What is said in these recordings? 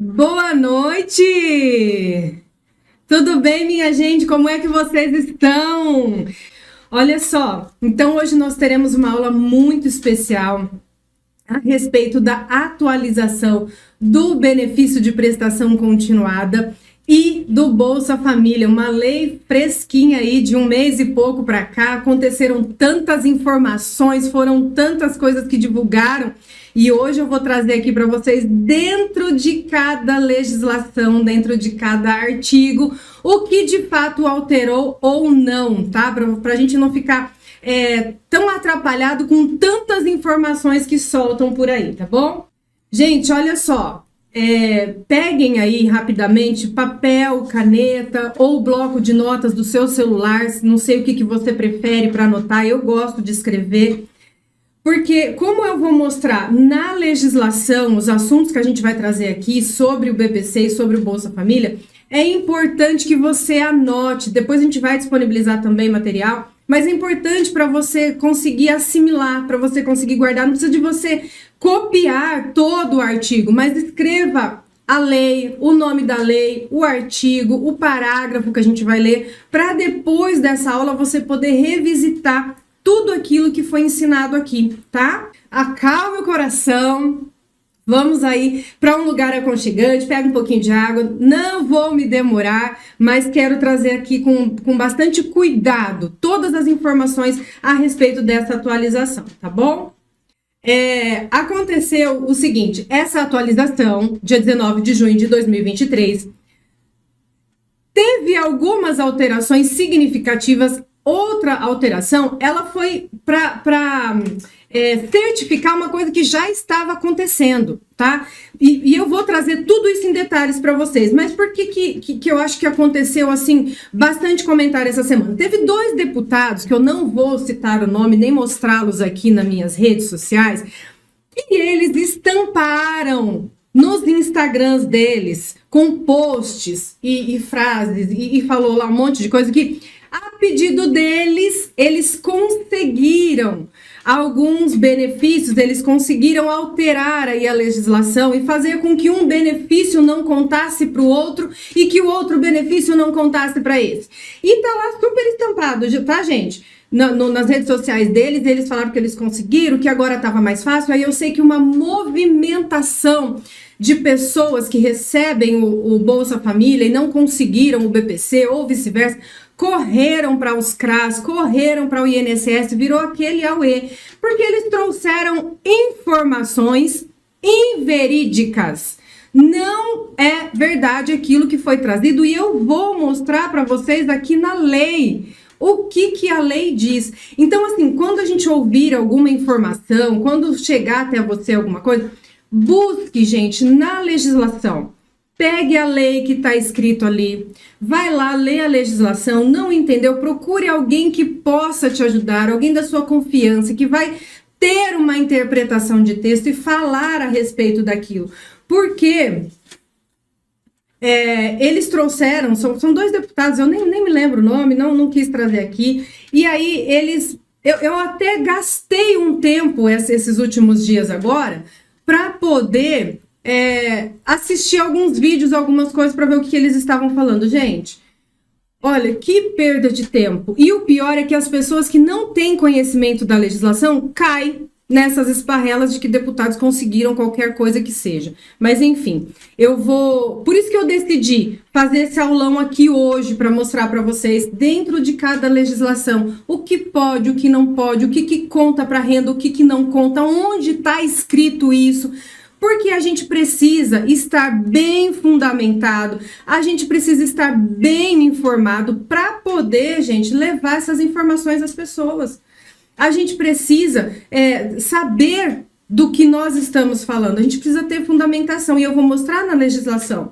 Boa noite! Tudo bem, minha gente? Como é que vocês estão? Olha só, então hoje nós teremos uma aula muito especial a respeito da atualização do benefício de prestação continuada e do Bolsa Família, uma lei fresquinha aí de um mês e pouco para cá. Aconteceram tantas informações, foram tantas coisas que divulgaram. E hoje eu vou trazer aqui para vocês, dentro de cada legislação, dentro de cada artigo, o que de fato alterou ou não, tá? Para a gente não ficar tão atrapalhado com tantas informações que soltam por aí, tá bom? Gente, olha só, peguem aí rapidamente papel, caneta ou bloco de notas do seu celular, não sei o que você prefere para anotar, eu gosto de escrever. Porque, como eu vou mostrar na legislação os assuntos que a gente vai trazer aqui sobre o BPC e sobre o Bolsa Família, é importante que você anote. Depois a gente vai disponibilizar também material, mas é importante para você conseguir assimilar, para você conseguir guardar. Não precisa de você copiar todo o artigo, mas escreva a lei, o nome da lei, o artigo, o parágrafo que a gente vai ler, para depois dessa aula você poder revisitar tudo aquilo que foi ensinado aqui, tá? Acalme o coração, vamos aí para um lugar aconchegante, pega um pouquinho de água, não vou me demorar, mas quero trazer aqui com bastante cuidado todas as informações a respeito dessa atualização, tá bom? Aconteceu o seguinte, essa atualização, dia 19 de junho de 2023, teve algumas alterações significativas. Outra alteração, ela foi para certificar uma coisa que já estava acontecendo, tá? E eu vou trazer tudo isso em detalhes para vocês. Mas por que eu acho que aconteceu, assim, bastante comentário essa semana? Teve 2 deputados, que eu não vou citar o nome, nem mostrá-los aqui nas minhas redes sociais, e eles estamparam nos Instagrams deles, com posts e frases, e falou lá um monte de coisa que... A pedido deles, eles conseguiram alguns benefícios, eles conseguiram alterar aí a legislação e fazer com que um benefício não contasse para o outro e que o outro benefício não contasse para esse. E tá lá super estampado, tá, gente? Nas redes sociais deles, eles falaram que eles conseguiram, que agora estava mais fácil. Aí eu sei que uma movimentação de pessoas que recebem o Bolsa Família e não conseguiram o BPC ou vice-versa, correram para os CRAS, correram para o INSS, virou aquele auê, porque eles trouxeram informações inverídicas. Não é verdade aquilo que foi trazido e eu vou mostrar para vocês aqui na lei o que a lei diz. Então, assim, quando a gente ouvir alguma informação, quando chegar até você alguma coisa, busque, gente, na legislação. Pegue a lei que está escrito ali, vai lá, lê a legislação, não entendeu? Procure alguém que possa te ajudar, alguém da sua confiança, que vai ter uma interpretação de texto e falar a respeito daquilo. Porque eles trouxeram, são 2 deputados, eu nem me lembro o nome, não quis trazer aqui, e aí eles, eu até gastei um tempo esses últimos dias agora, para poder... assistir alguns vídeos, algumas coisas para ver o que eles estavam falando. Gente, olha, que perda de tempo. E o pior é que as pessoas que não têm conhecimento da legislação caem nessas esparrelas de que deputados conseguiram qualquer coisa que seja. Mas enfim, por isso que eu decidi fazer esse aulão aqui hoje para mostrar para vocês, dentro de cada legislação, o que pode, o que não pode, o que conta para renda, o que não conta, onde está escrito isso. Porque a gente precisa estar bem fundamentado, a gente precisa estar bem informado para poder, gente, levar essas informações às pessoas. A gente precisa saber do que nós estamos falando, a gente precisa ter fundamentação e eu vou mostrar na legislação.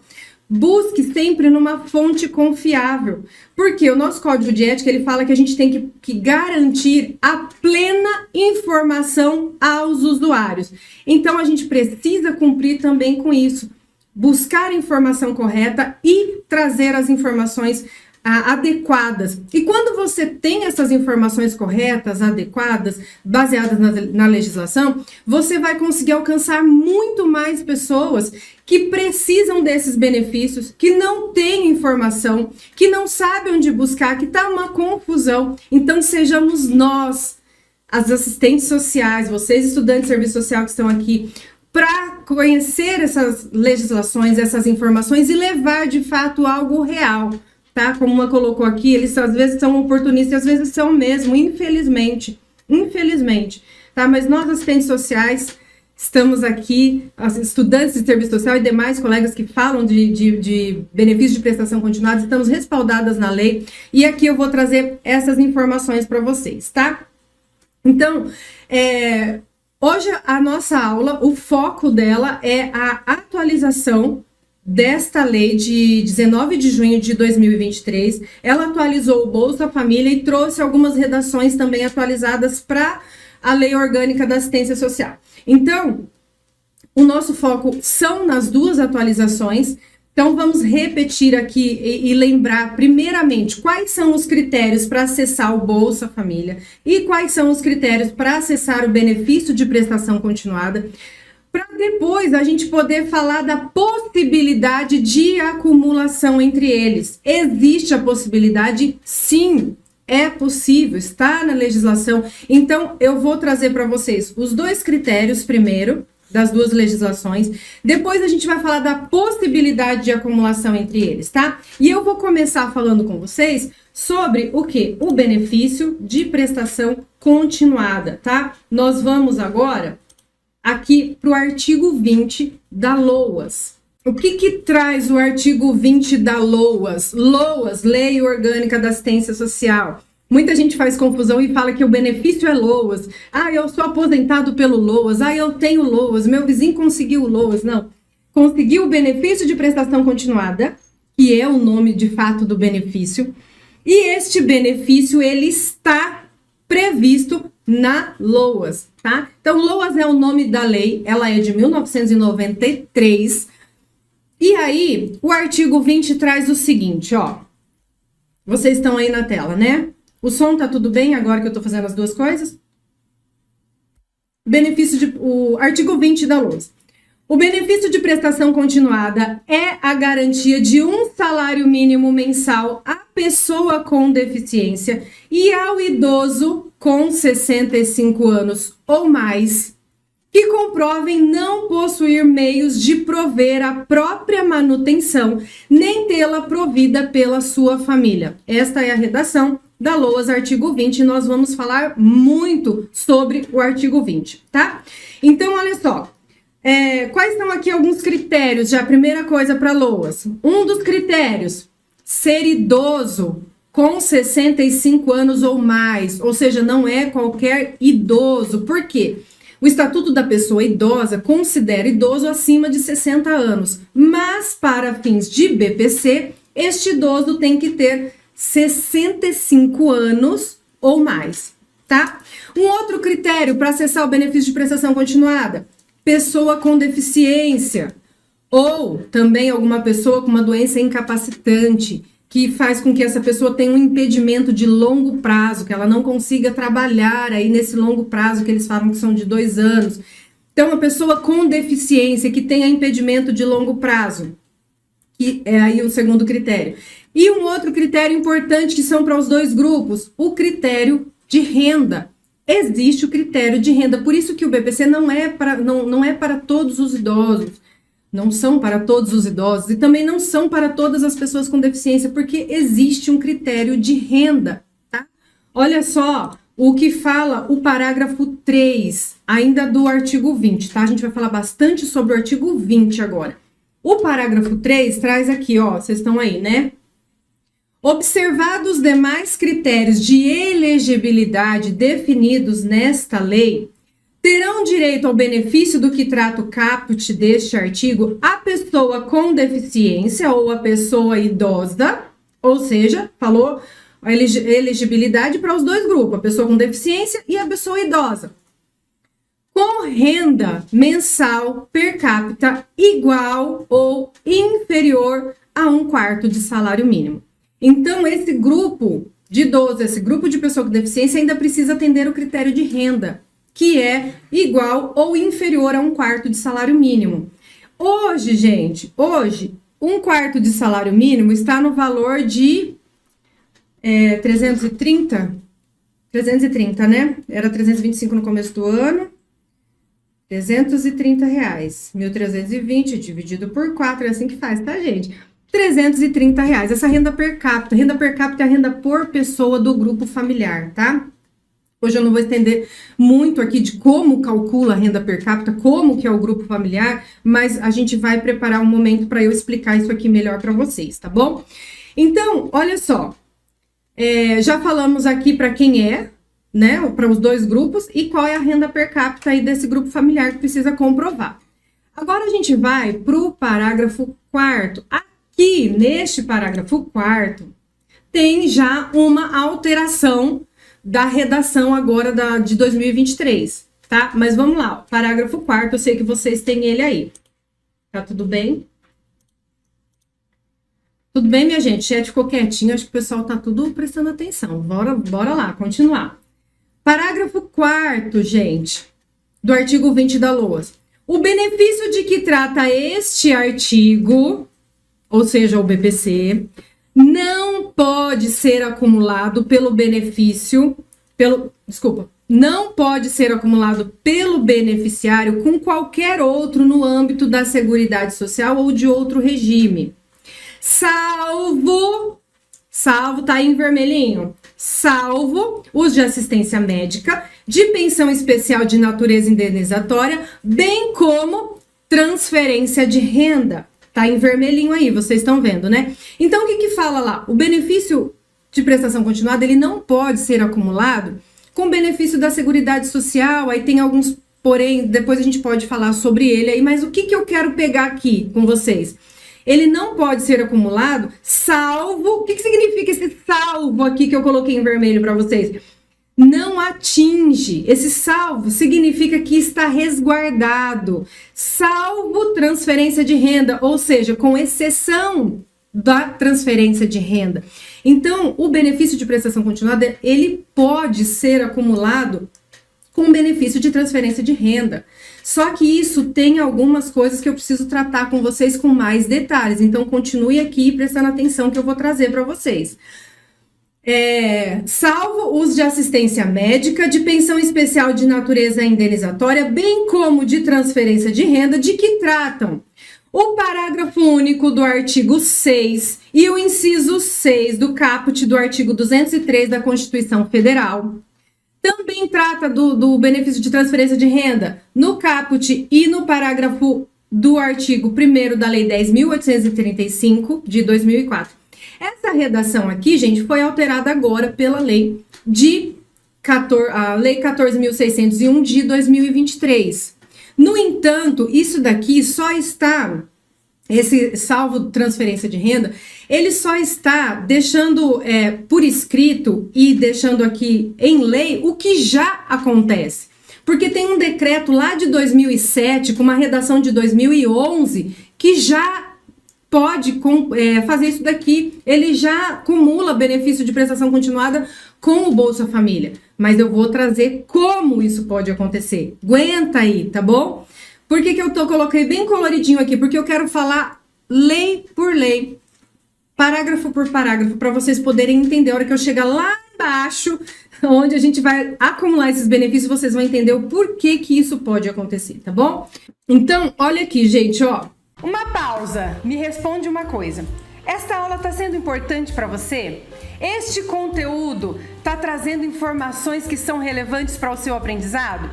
Busque sempre numa fonte confiável, porque o nosso código de ética ele fala que a gente tem que garantir a plena informação aos usuários. Então a gente precisa cumprir também com isso, buscar a informação correta e trazer as informações adequadas. E quando você tem essas informações corretas, adequadas, baseadas na legislação, você vai conseguir alcançar muito mais pessoas que precisam desses benefícios, que não têm informação, que não sabem onde buscar, que está uma confusão. Então, sejamos nós, as assistentes sociais, vocês estudantes de serviço social que estão aqui, para conhecer essas legislações, essas informações e levar de fato algo real. Tá? Como uma colocou aqui, eles às vezes são oportunistas, às vezes são mesmo, infelizmente, tá? Mas nós, assistentes sociais, estamos aqui, as estudantes de serviço social e demais colegas que falam de benefício de prestação continuada, estamos respaldadas na lei, e aqui eu vou trazer essas informações para vocês, tá? Então, hoje a nossa aula, o foco dela é a atualização desta lei de 19 de junho de 2023, ela atualizou o Bolsa Família e trouxe algumas redações também atualizadas para a Lei Orgânica da Assistência Social. Então, o nosso foco são nas duas atualizações. Então, vamos repetir aqui e lembrar, primeiramente, quais são os critérios para acessar o Bolsa Família e quais são os critérios para acessar o benefício de prestação continuada, para depois a gente poder falar da possibilidade de acumulação entre eles. Existe a possibilidade? Sim, é possível, está na legislação. Então, eu vou trazer para vocês os dois critérios primeiro, das duas legislações. Depois a gente vai falar da possibilidade de acumulação entre eles, tá? E eu vou começar falando com vocês sobre o quê? O benefício de prestação continuada, tá? Nós vamos agora aqui para o artigo 20 da LOAS. O que traz o artigo 20 da LOAS? LOAS, Lei Orgânica da Assistência Social. Muita gente faz confusão e fala que o benefício é LOAS. Ah, eu sou aposentado pelo LOAS. Ah, eu tenho LOAS. Meu vizinho conseguiu o LOAS. Não. Conseguiu o benefício de prestação continuada, que é o nome de fato do benefício. E este benefício, ele está previsto na LOAS, tá? Então, LOAS é o nome da lei, ela é de 1993. E aí, o artigo 20 traz o seguinte, ó. Vocês estão aí na tela, né? O som tá tudo bem agora que eu tô fazendo as duas coisas? O artigo 20 da LOAS. O benefício de prestação continuada é a garantia de um salário mínimo mensal à pessoa com deficiência e ao idoso com 65 anos ou mais que comprovem não possuir meios de prover a própria manutenção, nem tê-la provida pela sua família. Esta é a redação da LOAS, artigo 20, e nós vamos falar muito sobre o artigo 20, tá? Então, olha só. Quais são aqui alguns critérios? Já a primeira coisa para LOAS. Um dos critérios, ser idoso com 65 anos ou mais, ou seja, não é qualquer idoso. Por quê? O Estatuto da Pessoa Idosa considera idoso acima de 60 anos, mas para fins de BPC, este idoso tem que ter 65 anos ou mais, tá? Um outro critério para acessar o benefício de prestação continuada, pessoa com deficiência, ou também alguma pessoa com uma doença incapacitante, que faz com que essa pessoa tenha um impedimento de longo prazo, que ela não consiga trabalhar aí nesse longo prazo que eles falam que são de 2 anos. Então, uma pessoa com deficiência que tenha impedimento de longo prazo, que é aí o segundo critério. E um outro critério importante que são para os dois grupos, o critério de renda. Existe o critério de renda, por isso que o BPC não é para todos os idosos. Não são para todos os idosos e também não são para todas as pessoas com deficiência, porque existe um critério de renda, tá? Olha só o que fala o parágrafo 3, ainda do artigo 20, tá? A gente vai falar bastante sobre o artigo 20 agora. O parágrafo 3 traz aqui, ó, vocês estão aí, né? Observados os demais critérios de elegibilidade definidos nesta lei, terão direito ao benefício do que trata o caput deste artigo a pessoa com deficiência ou a pessoa idosa, ou seja, falou a elegibilidade para os dois grupos, a pessoa com deficiência e a pessoa idosa, com renda mensal per capita igual ou inferior a 1/4 de salário mínimo. Então, esse grupo de idoso, esse grupo de pessoa com deficiência ainda precisa atender o critério de renda, que é igual ou inferior a 1/4 de salário mínimo. Hoje, gente, 1/4 de salário mínimo está no valor de 330, né? Era 325 no começo do ano. R$330. 1.320 dividido por 4, é assim que faz, tá, gente? R$330. Essa renda per capita. Renda per capita é a renda por pessoa do grupo familiar, tá? Hoje eu não vou estender muito aqui de como calcula a renda per capita, como que é o grupo familiar, mas a gente vai preparar um momento para eu explicar isso aqui melhor para vocês, tá bom? Então, olha só. Já falamos aqui para quem é, né, para os dois grupos, e qual é a renda per capita aí desse grupo familiar que precisa comprovar. Agora a gente vai para o parágrafo 4º. Aqui, neste parágrafo 4º, tem já uma alteração da redação agora de 2023, tá? Mas vamos lá, ó, parágrafo 4º, eu sei que vocês têm ele aí. Tá tudo bem? Tudo bem, minha gente? O chat ficou quietinho, acho que o pessoal tá tudo prestando atenção. Bora lá, continuar. Parágrafo 4º, gente, do artigo 20 da LOAS. O benefício de que trata este artigo, ou seja, o BPC, não pode ser acumulado não pode ser acumulado pelo beneficiário com qualquer outro no âmbito da Seguridade Social ou de outro regime. Salvo, tá aí em vermelhinho, salvo os de assistência médica, de pensão especial de natureza indenizatória, bem como transferência de renda. Tá em vermelhinho aí, vocês estão vendo, né? Então, o que fala lá? O benefício de prestação continuada, ele não pode ser acumulado com benefício da Seguridade Social, aí tem alguns, porém, depois a gente pode falar sobre ele aí, mas o que eu quero pegar aqui com vocês? Ele não pode ser acumulado, salvo... O que significa esse salvo aqui que eu coloquei em vermelho para vocês? Não atinge. Esse salvo significa que está resguardado, salvo transferência de renda, ou seja, com exceção da transferência de renda. Então, o benefício de prestação continuada, ele pode ser acumulado com benefício de transferência de renda. Só que isso tem algumas coisas que eu preciso tratar com vocês com mais detalhes. Então, continue aqui prestando atenção que eu vou trazer para vocês. Salvo uso de assistência médica, de pensão especial de natureza indenizatória, bem como de transferência de renda, de que tratam o parágrafo único do artigo 6 e o inciso 6 do caput do artigo 203 da Constituição Federal. Também trata do benefício de transferência de renda no caput e no parágrafo do artigo 1º da Lei 10.835 de 2004. Essa redação aqui, gente, foi alterada agora pela lei a Lei 14.601 de 2023. No entanto, isso daqui só está, esse salvo transferência de renda, ele só está deixando por escrito e deixando aqui em lei o que já acontece. Porque tem um decreto lá de 2007, com uma redação de 2011, que já pode fazer isso daqui. Ele já acumula benefício de prestação continuada com o Bolsa Família. Mas eu vou trazer como isso pode acontecer. Aguenta aí, tá bom? Por que eu coloquei bem coloridinho aqui? Porque eu quero falar lei por lei, parágrafo por parágrafo, para vocês poderem entender. A hora que eu chegar lá embaixo, onde a gente vai acumular esses benefícios, vocês vão entender o porquê que isso pode acontecer, tá bom? Então, olha aqui, gente, ó. Uma pausa, me responde uma coisa. Esta aula está sendo importante para você? Este conteúdo está trazendo informações que são relevantes para o seu aprendizado?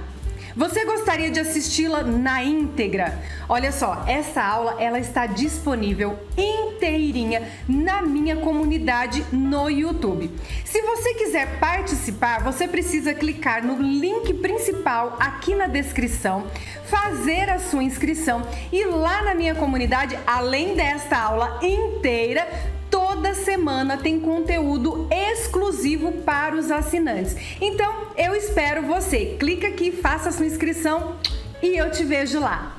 Você gostaria de assisti-la na íntegra? Olha só, essa aula ela está disponível inteirinha na minha comunidade no YouTube. Se você quiser participar, você precisa clicar no link principal aqui na descrição, fazer a sua inscrição e lá na minha comunidade, além desta aula inteira, toda semana tem conteúdo exclusivo para os assinantes. Então, eu espero você. Clica aqui, faça a sua inscrição e eu te vejo lá.